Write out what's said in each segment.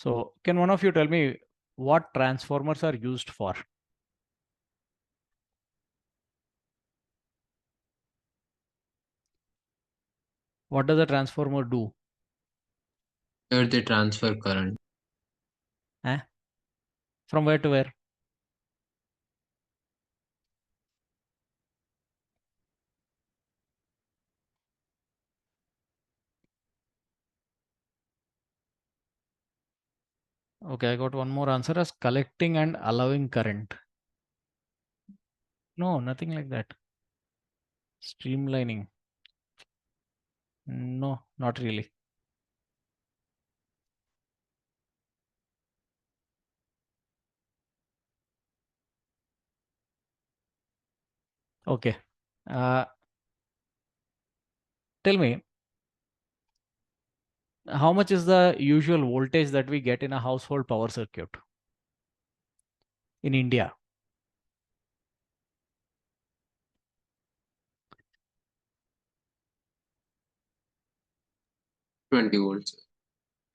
So can one of you tell me what transformers are used for? What does a transformer do? Here they transfer current. Eh? From where to where? Okay, I got one more answer as collecting and allowing current. No, nothing like that. Streamlining. No, not really. Okay. Uh, Tell me, how much is the usual voltage that we get in a household power circuit in India? 20 volts.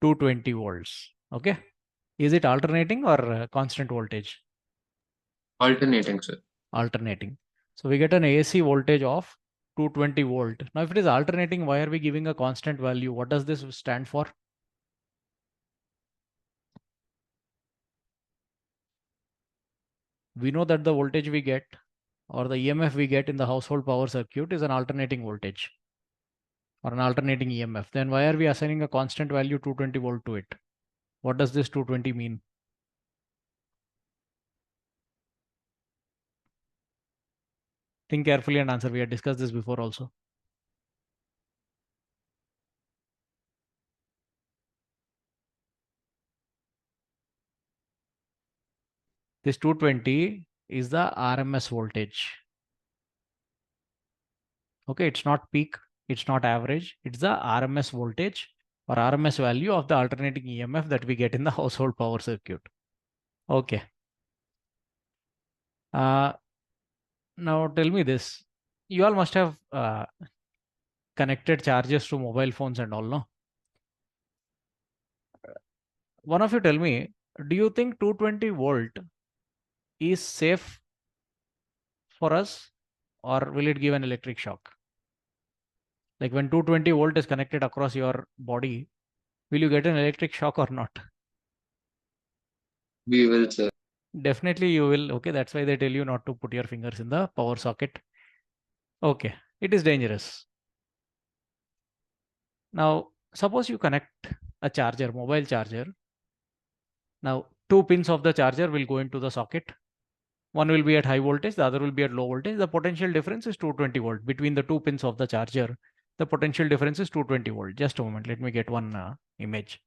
220 volts. Okay. Is it alternating or constant voltage? Alternating, sir. Alternating. So we get an AC voltage of 220 volt. Now, if it is alternating, why are we giving a constant value? What does this stand for? We know that the voltage we get or the EMF we get in the household power circuit is an alternating voltage or an alternating EMF. Then why are we assigning a constant value 220 volt to it? What does this 220 mean? Think carefully and answer. We had discussed this before also. This 220 is the RMS voltage. Okay, it's not peak, it's not average, it's the RMS voltage or RMS value of the alternating EMF that we get in the household power circuit. Okay. Now tell me this. You all must have connected chargers to mobile phones and all, no? One of you tell me, do you think 220 volt is safe for us or will it give an electric shock? Like when 220 volt is connected across your body, will you get an electric shock or not? We will, sir. Definitely you will. Okay, that's why they tell you not to put your fingers in the power socket. Okay, it is dangerous. Now, suppose you connect a charger, mobile charger. Now, two pins of the charger will go into the socket. One will be at high voltage, the other will be at low voltage. The potential difference is 220 volt between the two pins of the charger. The potential difference is 220 volt. Just a moment, let me get one image.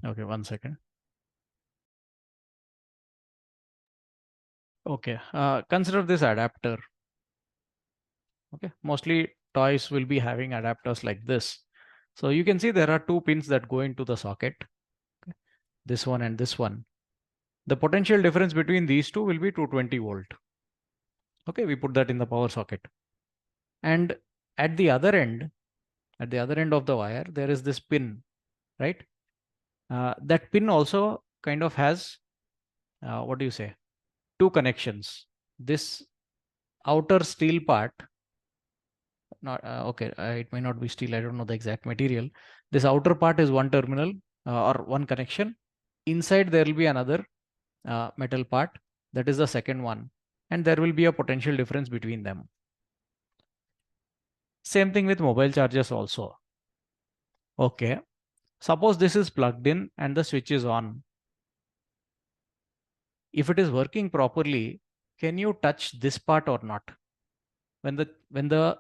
Okay, 1 second. Okay, consider this adapter. Okay, mostly toys will be having adapters like this. So you can see there are two pins that go into the socket. Okay, this one and this one. The potential difference between these two will be 220 volt. Okay, we put that in the power socket. And at the other end of the wire, there is this pin, right? That pin also kind of has, what do you say, two connections. This outer steel part, not okay, it may not be steel, I don't know the exact material. This outer part is one terminal or one connection. Inside there will be another metal part, that is the second one, and there will be a potential difference between them. Same thing with mobile chargers also. Okay, suppose this is plugged in and the switch is on. If it is working properly, can you touch this part or not? When the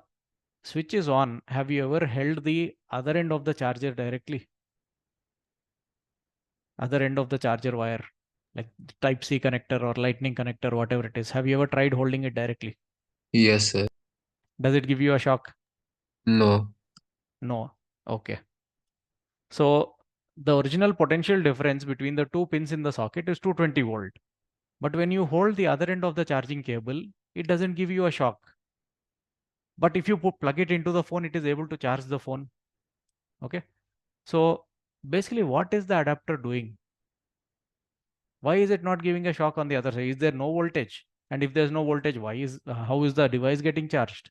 switch is on, have you ever held the other end of the charger directly? Other end of the charger wire. like type C connector or lightning connector, whatever it is. Have you ever tried holding it directly? Yes, sir. Does it give you a shock? No. No. Okay. So the original potential difference between the two pins in the socket is 220 volt. But when you hold the other end of the charging cable, it doesn't give you a shock. But if you plug it into the phone, it is able to charge the phone. Okay. So basically, what is the adapter doing? Why is it not giving a shock on the other side? Is there no voltage? And if there's no voltage, how is the device getting charged?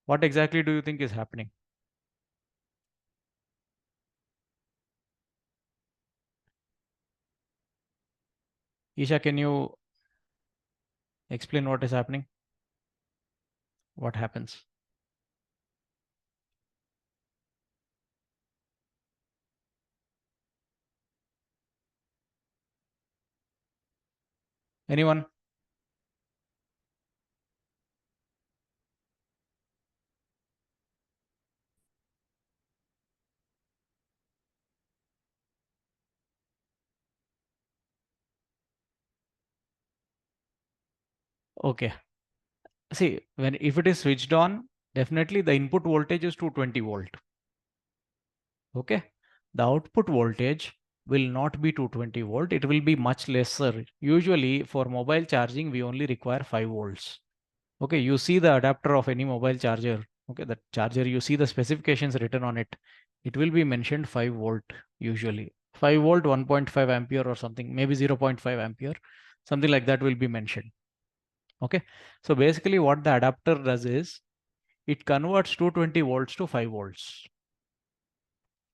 What exactly do you think is happening? Isha, can you explain what is happening? What happens? Anyone? Okay. See, if it is switched on, definitely the input voltage is 220 volt. Okay. The output voltage will not be 220 volt. It will be much lesser. Usually for mobile charging, we only require 5 volts. Okay. You see the adapter of any mobile charger. Okay. The charger, you see the specifications written on it. It will be mentioned 5 volt usually. 5 volt, 1.5 ampere or something, maybe 0.5 ampere. Something like that will be mentioned. Okay. So basically what the adapter does is it converts 220 volts to 5 volts.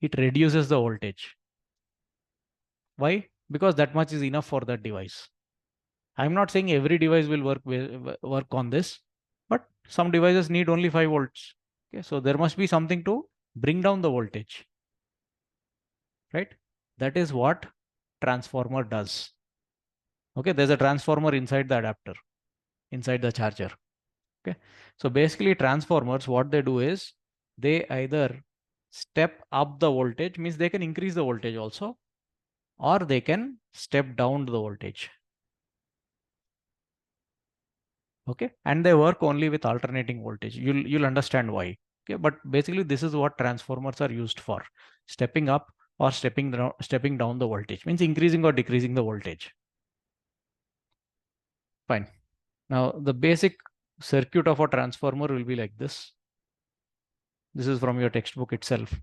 It reduces the voltage. Why? Because that much is enough for that device. I'm not saying every device will work on this, but some devices need only 5 volts. Okay, so there must be something to bring down the voltage, right? That is what transformer does. Okay, there's a transformer inside the adapter, inside the charger. Okay, so basically transformers, what they do is they either step up the voltage, means they can increase the voltage also, or they can step down the voltage. Okay, and they work only with alternating voltage. You'll understand why. Okay, but basically this is what transformers are used for: stepping up or stepping down the voltage, means increasing or decreasing the voltage. Fine. Now the basic circuit of a transformer will be like this. This is from your textbook itself.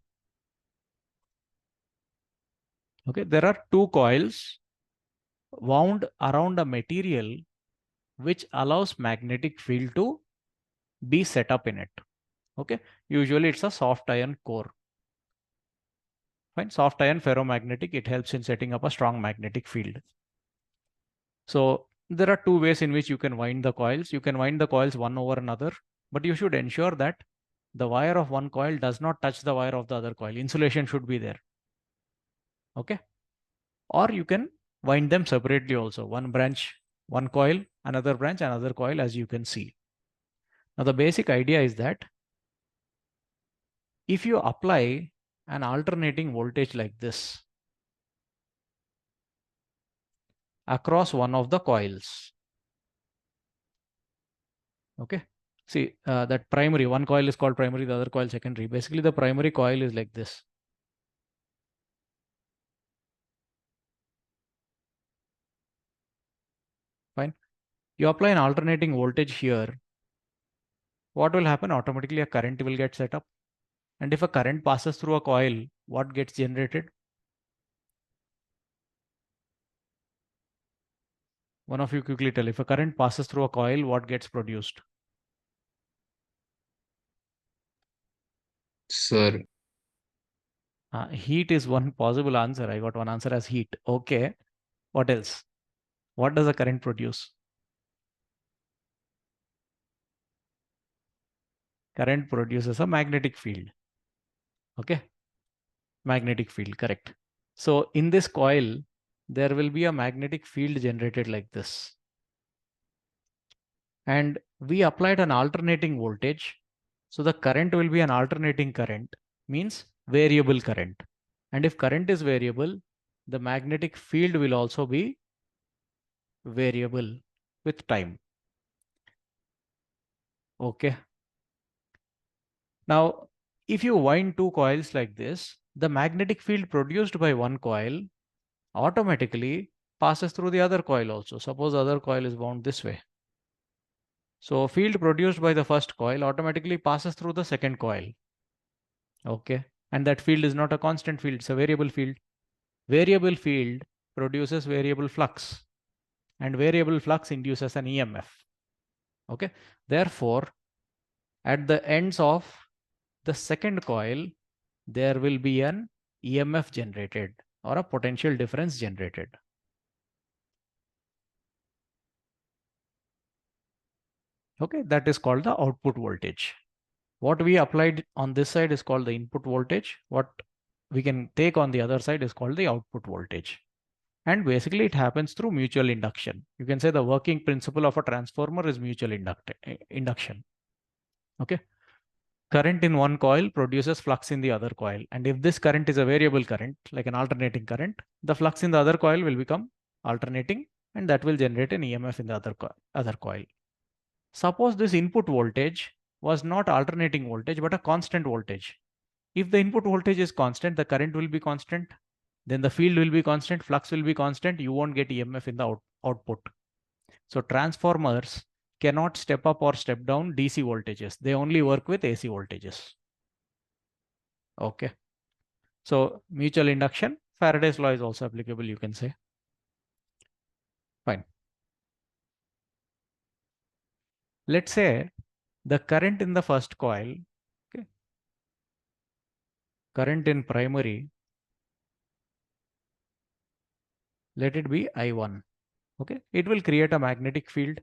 Okay, there are two coils wound around a material which allows magnetic field to be set up in it. Okay, usually it's a soft iron core. Fine, soft iron ferromagnetic, it helps in setting up a strong magnetic field. So there are two ways in which you can wind the coils. You can wind the coils one over another, but you should ensure that the wire of one coil does not touch the wire of the other coil. Insulation should be there. Okay, or you can wind them separately also. One branch, one coil, another branch, another coil, as you can see. Now the basic idea is that if you apply an alternating voltage like this across one of the coils, okay, see that primary, one coil is called primary, the other coil secondary. Basically the primary coil is like this. Fine. You apply an alternating voltage here, what will happen? Automatically a current will get set up. And if a current passes through a coil, what gets generated? One of you quickly tell. If a current passes through a coil, what gets produced? Sir, Heat is one possible answer. I got one answer as heat. Okay. What else? What does a current produce? Current produces a magnetic field. Okay. Magnetic field, correct. So in this coil, there will be a magnetic field generated like this. And we applied an alternating voltage. So the current will be an alternating current, means variable current. And if current is variable, the magnetic field will also be variable with time. Okay. Now, if you wind two coils like this, the magnetic field produced by one coil automatically passes through the other coil also. Suppose other coil is wound this way. So field produced by the first coil automatically passes through the second coil. Okay. And that field is not a constant field, it's a variable field. Variable field produces variable flux, and variable flux induces an EMF. Okay. Therefore, at the ends of the second coil, there will be an EMF generated or a potential difference generated. Okay, that is called the output voltage. What we applied on this side is called the input voltage. What we can take on the other side is called the output voltage. And basically it happens through mutual induction. You can say the working principle of a transformer is mutual induction. Okay. Current in one coil produces flux in the other coil. And if this current is a variable current, like an alternating current, the flux in the other coil will become alternating, and that will generate an EMF in the other coil. Suppose this input voltage was not alternating voltage, but a constant voltage. If the input voltage is constant, the current will be constant, then the field will be constant, flux will be constant, you won't get EMF in the output. So transformers cannot step up or step down DC voltages. They only work with AC voltages. Okay. So mutual induction, Faraday's law is also applicable, you can say. Fine. Let's say the current in the first coil, okay, current in primary, let it be I1. Okay, it will create a magnetic field.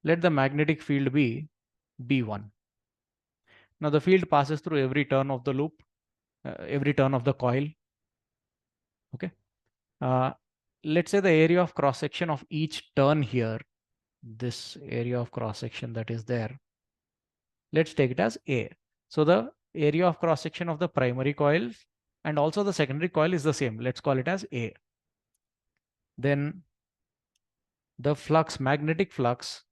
Let the magnetic field be B1. Now the field passes through every turn of the loop, every turn of the coil. Okay. Let's say the area of cross section of each turn here, this area of cross section that is there, let's take it as A. So the area of cross section of the primary coil and also the secondary coil is the same. Let's call it as A. Then the flux, magnetic flux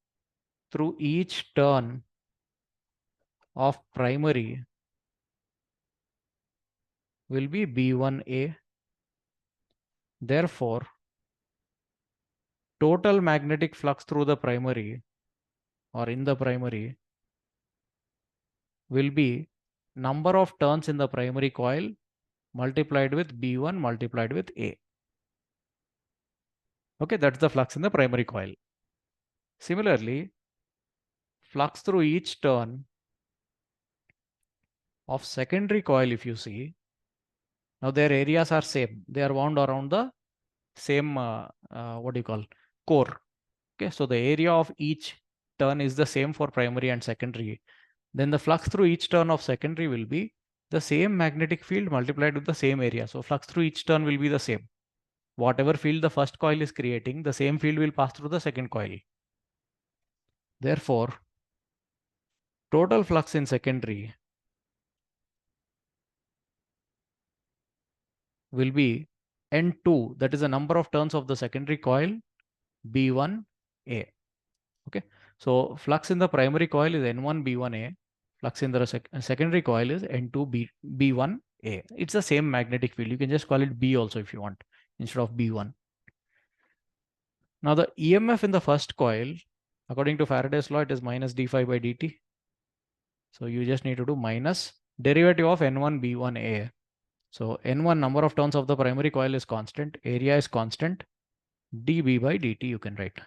through each turn of primary will be B1A. Therefore, total magnetic flux through the primary or in the primary will be number of turns in the primary coil multiplied with B1 multiplied with A. Okay, that's the flux in the primary coil. Similarly, flux through each turn of secondary coil, if you see, now their areas are same. They are wound around the same, what do you call, core. Okay, so the area of each turn is the same for primary and secondary. Then the flux through each turn of secondary will be the same magnetic field multiplied with the same area. So flux through each turn will be the same. Whatever field the first coil is creating, the same field will pass through the second coil. Therefore, total flux in secondary will be N2, that is the number of turns of the secondary coil, B1A. Okay, so flux in the primary coil is N1 B1A. Flux in the secondary coil is N2 B1A. It's the same magnetic field. You can just call it B also if you want instead of B1. Now the EMF in the first coil, according to Faraday's law, it is minus d phi by dt. So you just need to do minus derivative of N1 B1A. So N1 number of turns of the primary coil is constant, area is constant, dB by dt you can write.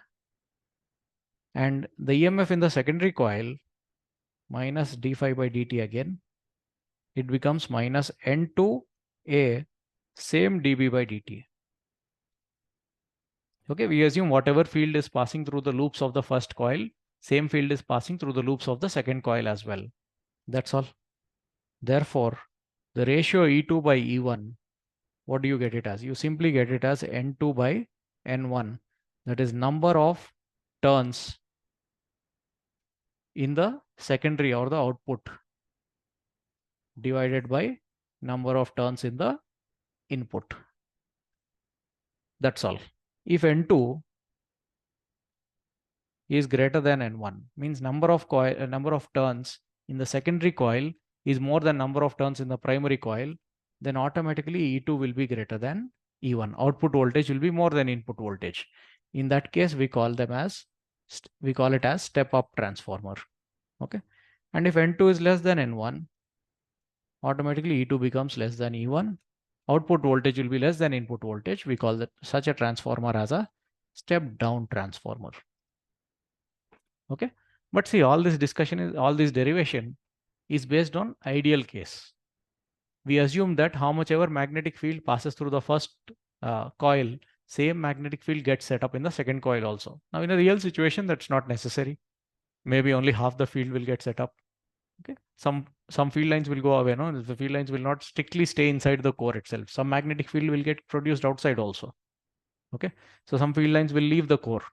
And the EMF in the secondary coil minus d phi by dt again, it becomes minus N2A, same dB by dt. Okay, we assume whatever field is passing through the loops of the first coil, same field is passing through the loops of the second coil as well. That's all. Therefore, the ratio E2 by E1, what do you get it as? You simply get it as N2 by N1. That is number of turns in the secondary or the output divided by number of turns in the input. That's all. If N2 is greater than N1, means number of turns in the secondary coil is more than number of turns in the primary coil, then automatically E2 will be greater than E1. Output voltage will be more than input voltage. In that case, we call it as step up transformer. Okay. And if N2 is less than N1, automatically E2 becomes less than E1. Output voltage will be less than input voltage. We call such a transformer as a step down transformer. Okay. But see, all this derivation is based on ideal case. We assume that how much ever magnetic field passes through the first coil, same magnetic field gets set up in the second coil also. Now, in a real situation, that's not necessary. Maybe only half the field will get set up. Okay. Some field lines will go away. No, the field lines will not strictly stay inside the core itself. Some magnetic field will get produced outside also. Okay. So some field lines will leave the core.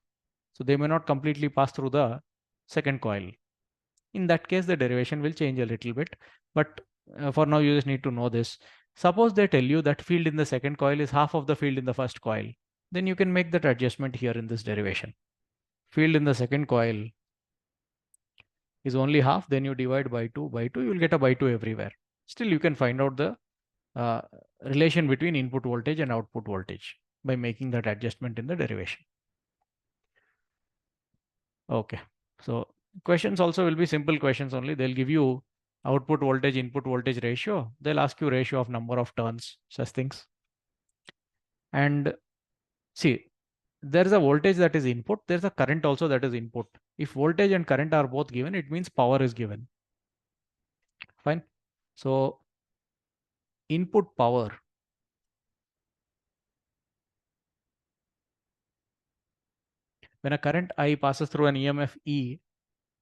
So they may not completely pass through the second coil. In that case, the derivation will change a little bit. But for now, you just need to know this. Suppose they tell you that field in the second coil is half of the field in the first coil. Then you can make that adjustment here in this derivation. Field in the second coil is only half, then you divide by 2, you will get a by 2 everywhere. Still, you can find out the relation between input voltage and output voltage by making that adjustment in the derivation. Okay, so questions also will be simple questions only. They'll give you output voltage, input voltage ratio. They'll ask you ratio of number of turns, such things. And see, there is a voltage that is input. There's a current also that is input. If voltage and current are both given, it means power is given. Fine. So input power when a current I passes through an EMF E,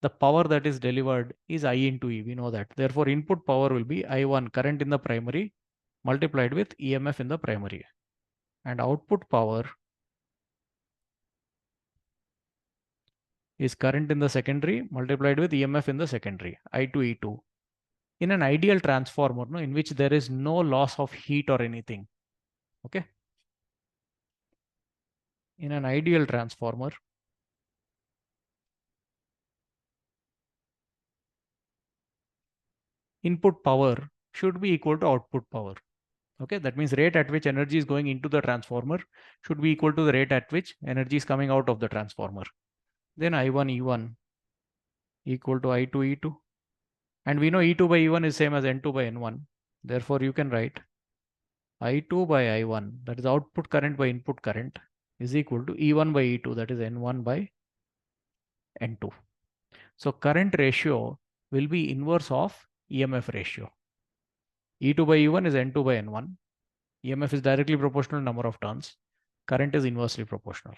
the power that is delivered is I into E. We know that. Therefore, input power will be I1 current in the primary multiplied with EMF in the primary. And output power is current in the secondary multiplied with EMF in the secondary, I2 E2. In an ideal transformer, no, in which there is no loss of heat or anything. Okay. In an ideal transformer, input power should be equal to output power. Okay, that means rate at which energy is going into the transformer should be equal to the rate at which energy is coming out of the transformer. Then I1 E1 equal to I2 E2. And we know E2 by E1 is same as N2 by N1. Therefore, you can write I2 by I1, that is output current by input current, is equal to E1 by E2, that is N1 by N2. So current ratio will be inverse of EMF ratio. E2 by E1 is N2 by N1. EMF is directly proportional to number of turns. Current is inversely proportional.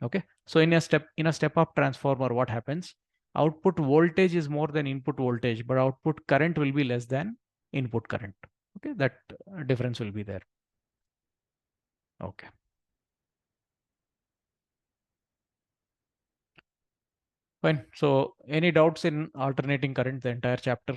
Okay. So in a step up transformer, what happens? Output voltage is more than input voltage, but output current will be less than input current. Okay. That difference will be there. Okay. Fine. So any doubts in alternating current, the entire chapter?